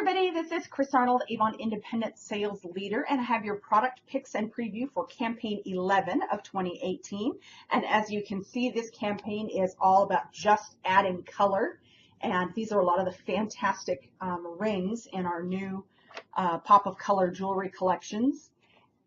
everybody, this is Chris Arnold, Avon Independent Sales Leader, and I have your product picks and preview for campaign 11 of 2018. And as you can see, this campaign is all about just adding color, and these are a lot of the fantastic rings in our new Pop of Color jewelry collections.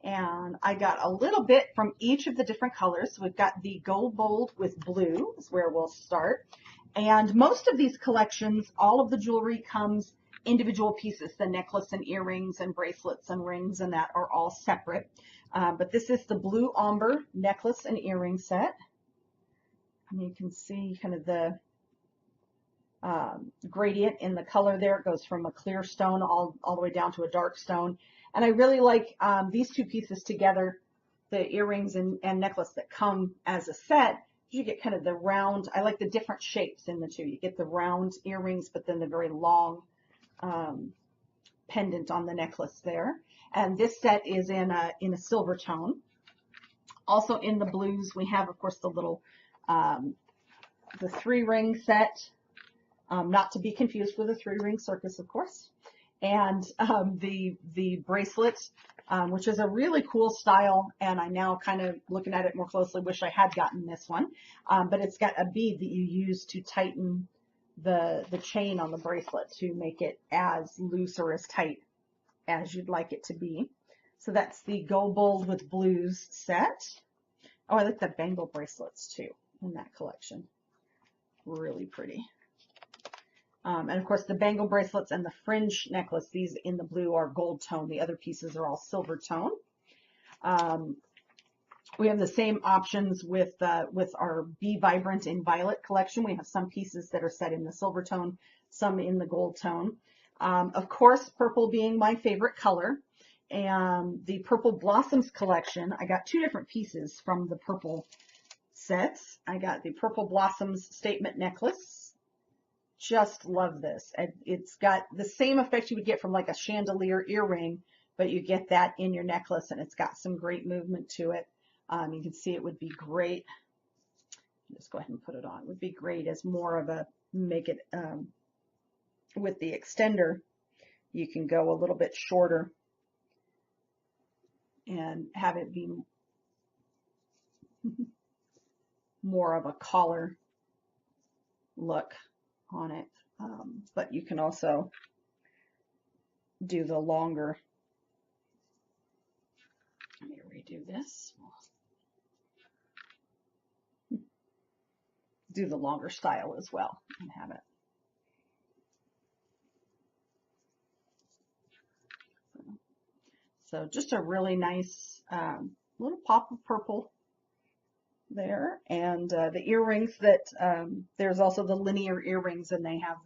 And I got a little bit from each of the different colors. So we've got the gold bold with blue is where we'll start. And most of these collections, all of the jewelry comes individual pieces. The necklace and earrings and bracelets and rings and that are all separate. But this is the blue Ombre necklace and earring set. And you can see kind of the gradient in the color there. It goes from a clear stone all the way down to a dark stone. And I really like these two pieces together, the earrings and necklace that come as a set. You get kind of the round, I like the different shapes in the two. You get the round earrings, but then the very long pendant on the necklace there. And this set is in a silver tone. Also in the blues, we have, of course, the little, the 3-ring set, not to be confused with a 3-ring circus, of course. And the bracelet, which is a really cool style, and I now kind of looking at it more closely wish I had gotten this one, but it's got a bead that you use to tighten the chain on the bracelet to make it as loose or as tight as you'd like it to be. So that's the Gold Bold with Blues set. Oh, I like the bangle bracelets too in that collection. Really pretty. And of course the bangle bracelets and the fringe necklace, these in the blue are gold tone. The other pieces are all silver tone. We have the same options with our Be Vibrant in Violet collection. We have some pieces that are set in the silver tone, some in the gold tone. Of course, purple being my favorite color. And the Purple Blossoms collection, I got 2 different pieces from the purple sets. I got the Purple Blossoms statement necklace. Just love this. It's got the same effect you would get from like a chandelier earring, but you get that in your necklace, and it's got some great movement to it. You can see it would be great. Just go ahead and put it on. It would be great as more of a, make it, with the extender, you can go a little bit shorter and have it be more of a collar look on it. But you can also do the longer. Let me redo this. Do the longer style as well and have it. So just a really nice little pop of purple there. And the earrings that there's also the linear earrings, and they have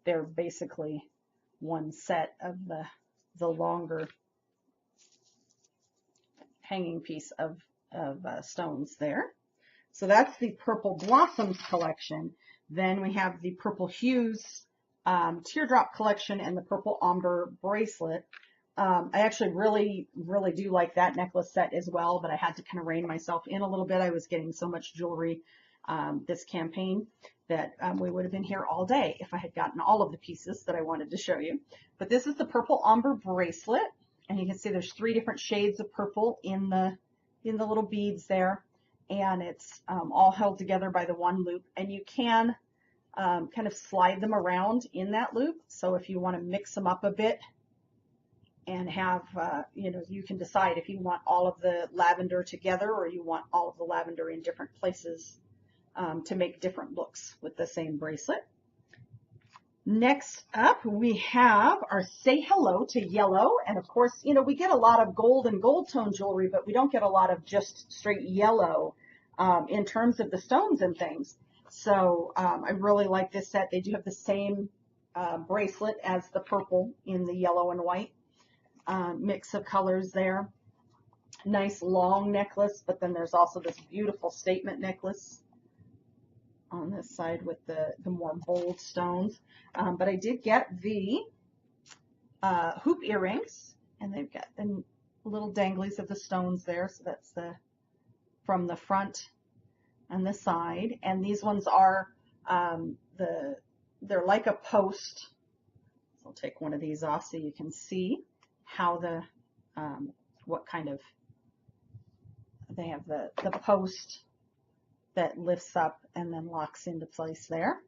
they're basically one set of the longer hanging piece of stones there. So that's the Purple Blossoms collection. Then we have the Purple Hues teardrop collection and the Purple Ombre bracelet. I actually really do like that necklace set as well, but I had to kind of rein myself in a little bit. I was getting so much jewelry this campaign that we would have been here all day if I had gotten all of the pieces that I wanted to show you. But this is the Purple Ombre bracelet, and you can see there's 3 different shades of purple in the little beads there, and it's all held together by the one loop, and you can kind of slide them around in that loop. So if you want to mix them up a bit and have, you know, you can decide if you want all of the lavender together or you want all of the lavender in different places to make different looks with the same bracelet. Next up, we have our Say Hello to Yellow. And of course, you know, we get a lot of gold and gold tone jewelry, but we don't get a lot of just straight yellow in terms of the stones and things. So I really like this set. They do have the same bracelet as the purple in the yellow and white mix of colors there. Nice long necklace, but then there's also this beautiful statement necklace on this side with the more bold stones. But I did get the hoop earrings, and they've got the little danglies of the stones there. So that's from the front and the side. And these ones are they're like a post. So take one of these off so you can see how the, what kind of, they have the post that lifts up and then locks into place there.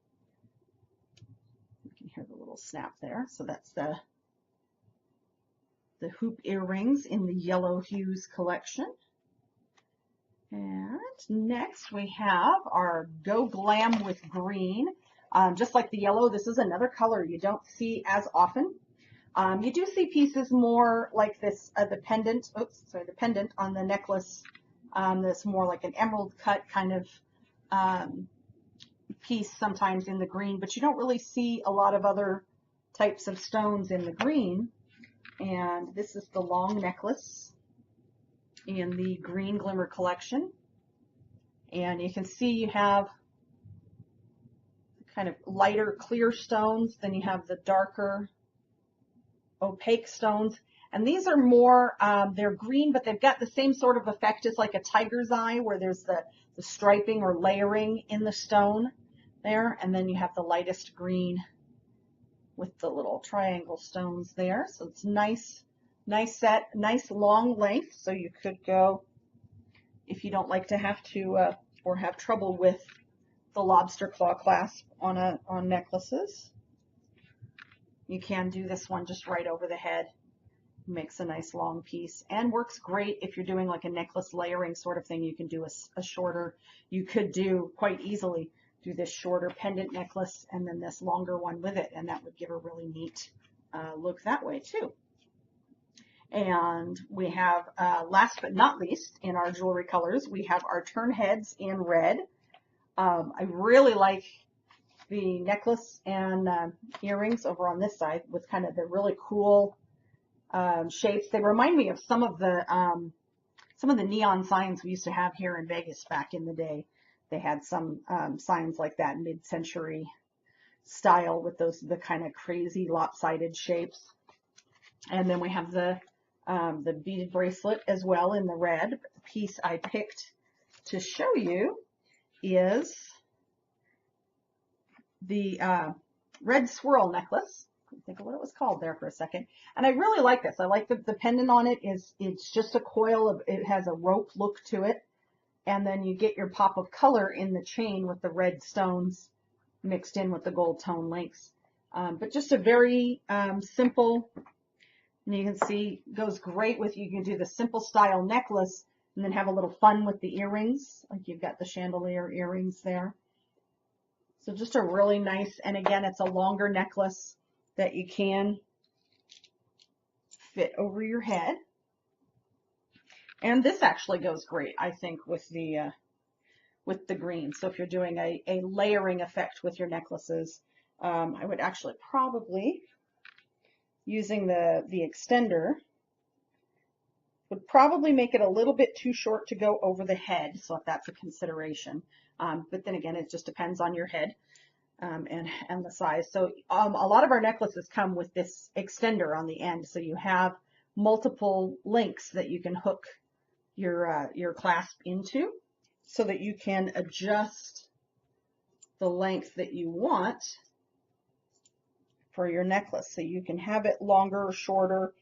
You can hear the little snap there. So that's the hoop earrings in the yellow Hues collection. And next we have our Go Glam with green. Just like the yellow, this is another color you don't see as often. You do see pieces more like this, the pendant, the pendant on the necklace, that's more like an emerald cut kind of piece sometimes in the green, but you don't really see a lot of other types of stones in the green. And this is the long necklace in the green glimmer collection. And you can see you have kind of lighter clear stones, then you have the darker opaque stones. And these are more, they're green, but they've got the same sort of effect as like a tiger's eye, where there's the striping or layering in the stone there. And then you have the lightest green with the little triangle stones there. So it's nice set, nice long length. So you could go, if you don't like to have to, or have trouble with the lobster claw clasp on necklaces, you can do this one just right over the head. Makes a nice long piece and works great if you're doing like a necklace layering sort of thing. You can do a shorter, you could do quite easily do this shorter pendant necklace and then this longer one with it, and that would give a really neat look that way too. And we have, last but not least, in our jewelry colors, we have our turn heads in red. I really like the necklace and earrings over on this side with kind of the really cool shapes. They remind me of some of the neon signs we used to have here in Vegas back in the day. They had some signs like that, mid-century style with the kind of crazy lopsided shapes. And then we have the beaded bracelet as well in the red. But the piece I picked to show you is the red swirl necklace. Think of what it was called there for a second. And I really like this. I like the pendant on it it's just a coil of, it has a rope look to it. And then you get your pop of color in the chain with the red stones mixed in with the gold tone links. But just a very simple, and you can see goes great with, you can do the simple style necklace and then have a little fun with the earrings. Like you've got the chandelier earrings there. So just a really nice, and again, it's a longer necklace that you can fit over your head. And this actually goes great, I think, with the green. So if you're doing a layering effect with your necklaces, I would actually probably, using the extender, would probably make it a little bit too short to go over the head. So if that's a consideration, but then again, it just depends on your head. And the size. So a lot of our necklaces come with this extender on the end, so you have multiple links that you can hook your clasp into, so that you can adjust the length that you want for your necklace. So you can have it longer or shorter,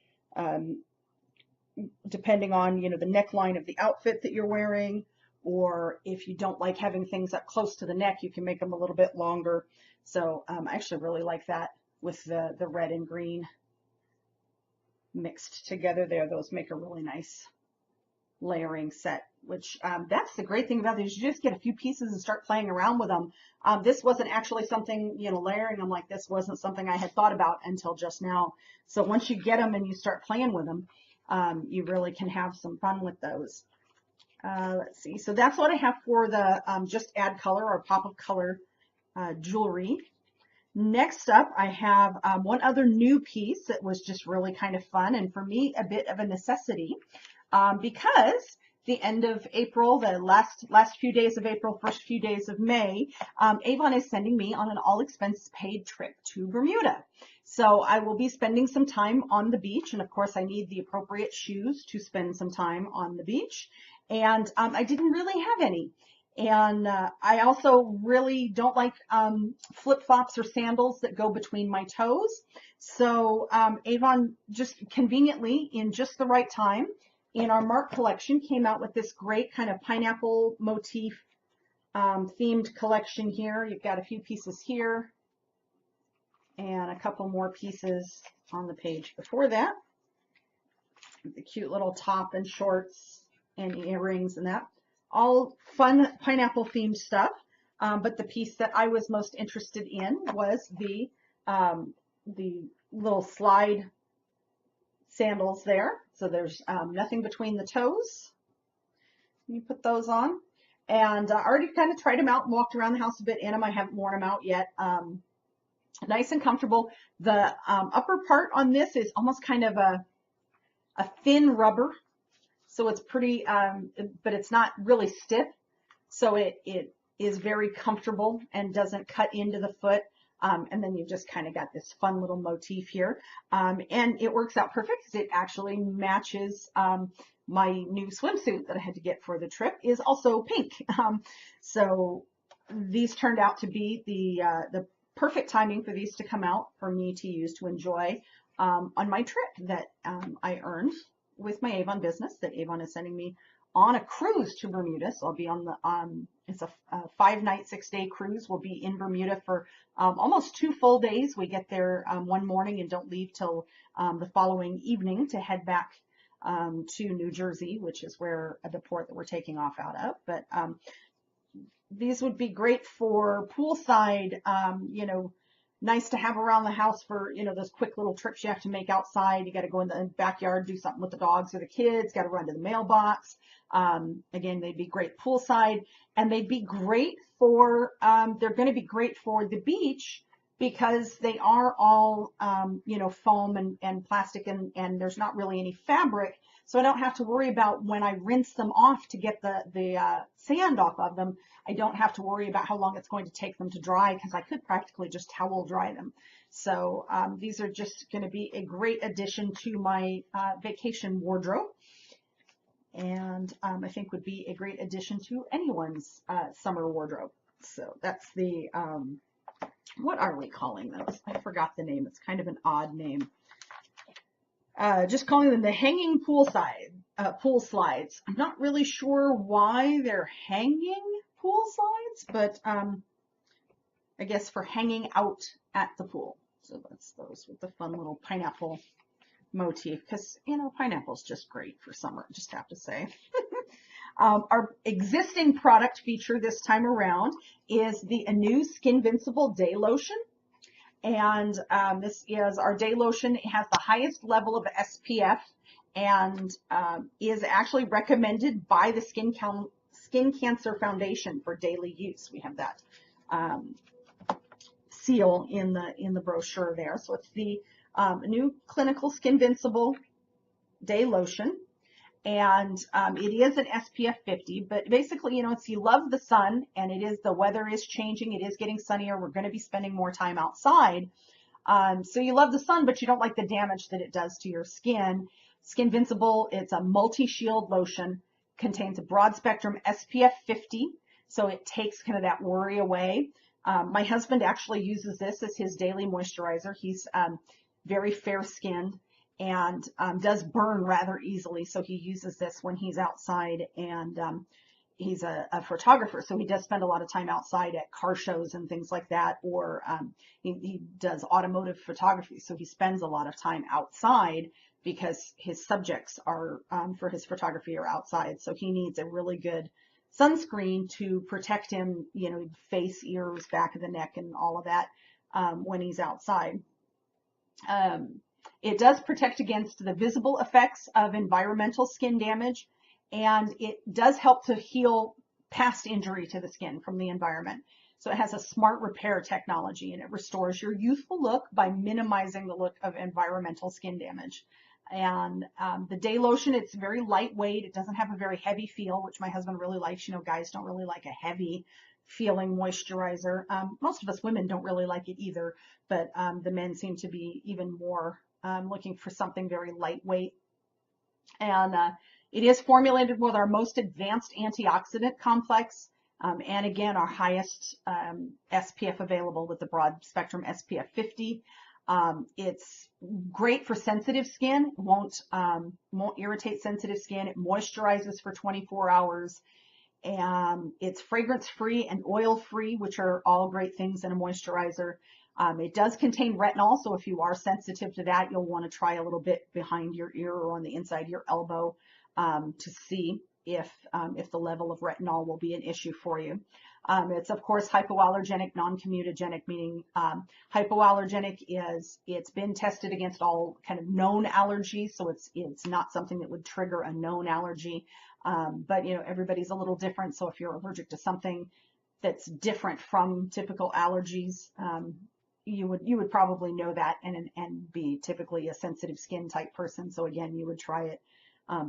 depending on the neckline of the outfit that you're wearing. Or if you don't like having things up close to the neck, you can make them a little bit longer. So I actually really like that with the red and green mixed together there. Those make a really nice layering set, which that's the great thing about these. You just get a few pieces and start playing around with them. This wasn't actually something, layering them like this wasn't something I had thought about until just now. So once you get them and you start playing with them, you really can have some fun with those. Let's see. So that's what I have for the just add color or pop of color jewelry. Next up, I have one other new piece that was just really kind of fun, and for me, a bit of a necessity, because the end of April, the last few days of April, first few days of May, Avon is sending me on an all expense paid trip to Bermuda. So I will be spending some time on the beach, and of course I need the appropriate shoes to spend some time on the beach. And I didn't really have any. And I also really don't like flip-flops or sandals that go between my toes. So Avon just conveniently, in just the right time, in our Mark collection, came out with this great kind of pineapple motif themed collection here. You've got a few pieces here and a couple more pieces on the page before that. The cute little top and shorts and earrings and that. All fun pineapple themed stuff. But the piece that I was most interested in was the little slide sandals there. So there's nothing between the toes. You put those on. And I already kind of tried them out and walked around the house a bit in them. I haven't worn them out yet. Nice and comfortable. The upper part on this is almost kind of a thin rubber. So it's pretty, but it's not really stiff. So it is very comfortable and doesn't cut into the foot. And then you've just kind of got this fun little motif here. And it works out perfect because it actually matches my new swimsuit that I had to get for the trip is also pink. So these turned out to be the perfect timing for these to come out for me to use to enjoy on my trip that I earned with my Avon business, that Avon is sending me on a cruise to Bermuda. So I'll be on the, it's a 5-night, 6-day cruise. We'll be in Bermuda for almost 2 full days. We get there one morning and don't leave till the following evening to head back to New Jersey, which is where the port that we're taking off out of. But these would be great for poolside, you know, nice to have around the house for, you know, those quick little trips you have to make outside. You got to go in the backyard, do something with the dogs or the kids, got to run to the mailbox. Again, they'd be great poolside, and they'd be great for, they're going to be great for the beach because they are all, you know, foam and plastic, and there's not really any fabric. So I don't have to worry about when I rinse them off to get the sand off of them. I don't have to worry about how long it's going to take them to dry because I could practically just towel dry them. So these are just going to be a great addition to my vacation wardrobe, and I think would be a great addition to anyone's summer wardrobe. So that's the, what are we calling those? I forgot the name. It's kind of an odd name. Just calling them the hanging pool slides. I'm not really sure why they're hanging pool slides, but I guess for hanging out at the pool. So that's those with the fun little pineapple motif, because, you know, pineapple's just great for summer, I just have to say. Our existing product feature this time around is the Anew Skin-vincible Day Lotion. And this is our day lotion. It has the highest level of SPF and is actually recommended by the Skin Cancer Foundation for daily use. We have that seal in the brochure there. So it's the new clinical Skin-vincible day lotion. And it is an SPF 50, but basically, you know, it's, you love the sun, and it is, the weather is changing. It is getting sunnier. We're going to be spending more time outside. So you love the sun, but you don't like the damage that it does to your skin. Skin-vincible, it's a multi-shield lotion, contains a broad spectrum SPF 50. So it takes kind of that worry away. My husband actually uses this as his daily moisturizer. He's very fair skinned and does burn rather easily. So he uses this when he's outside, and he's a photographer. So he does spend a lot of time outside at car shows and things like that, or he does automotive photography. So he spends a lot of time outside because his subjects are, for his photography, are outside. So he needs a really good sunscreen to protect him, you know, face, ears, back of the neck, and all of that when he's outside. It does protect against the visible effects of environmental skin damage, and it does help to heal past injury to the skin from the environment. So it has a smart repair technology, and it restores your youthful look by minimizing the look of environmental skin damage. And the day lotion, it's very lightweight. It doesn't have a very heavy feel, which my husband really likes. You know, guys don't really like a heavy feeling moisturizer. Most of us women don't really like it either, but the men seem to be even more looking for something very lightweight. And it is formulated with our most advanced antioxidant complex And again, our highest SPF available with the broad spectrum SPF 50. It's great for sensitive skin. Won't irritate sensitive skin. It moisturizes for 24 hours. And it's fragrance free and oil free, which are all great things in a moisturizer. It does contain retinol, so if you are sensitive to that, you'll want to try a little bit behind your ear or on the inside of your elbow to see if the level of retinol will be an issue for you. It's of course hypoallergenic, non-comedogenic, meaning hypoallergenic is it's been tested against all kind of known allergies, so it's not something that would trigger a known allergy. But you know, everybody's a little different, so if you're allergic to something that's different from typical allergies, you would probably know that and be typically a sensitive skin type person. So again, you would try it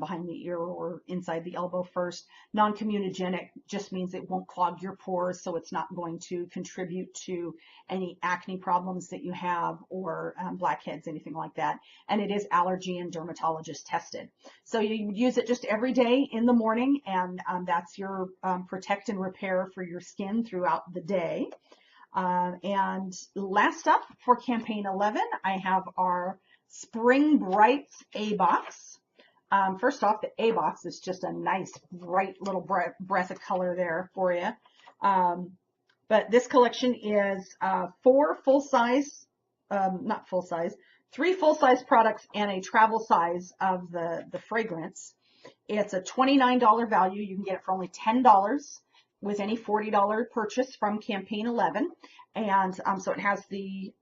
behind the ear or inside the elbow first. Non-comedogenic just means it won't clog your pores, so it's not going to contribute to any acne problems that you have or blackheads, anything like that. And it is allergy and dermatologist tested. So you use it just every day in the morning, and that's your protect and repair for your skin throughout the day. And last up for campaign 11, I have our Spring Brights A box. First off, the A box is just a nice, bright little breath of color there for you. But this collection is 4 full-size, not full-size, 3 full-size products and a travel size of the fragrance. It's a $29 value. You can get it for only $10 with any $40 purchase from campaign 11. And so it has the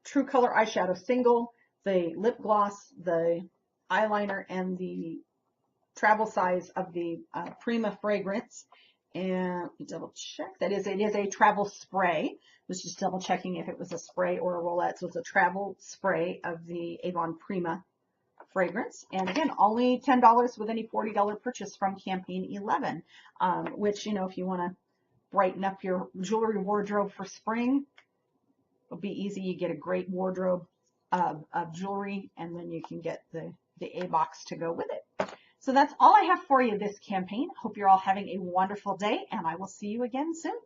True Color eyeshadow single, the lip gloss, the eyeliner, and the travel size of the Prima fragrance. And let me double check. It is a travel spray. I was just double checking if it was a spray or a roulette. So it's a travel spray of the Avon Prima fragrance. And again, only $10 with any $40 purchase from campaign 11, which, you know, if you want to brighten up your jewelry wardrobe for spring, it'll be easy. You get a great wardrobe of jewelry, and then you can get the A box to go with it. So that's all I have for you this campaign. Hope you're all having a wonderful day, and I will see you again soon.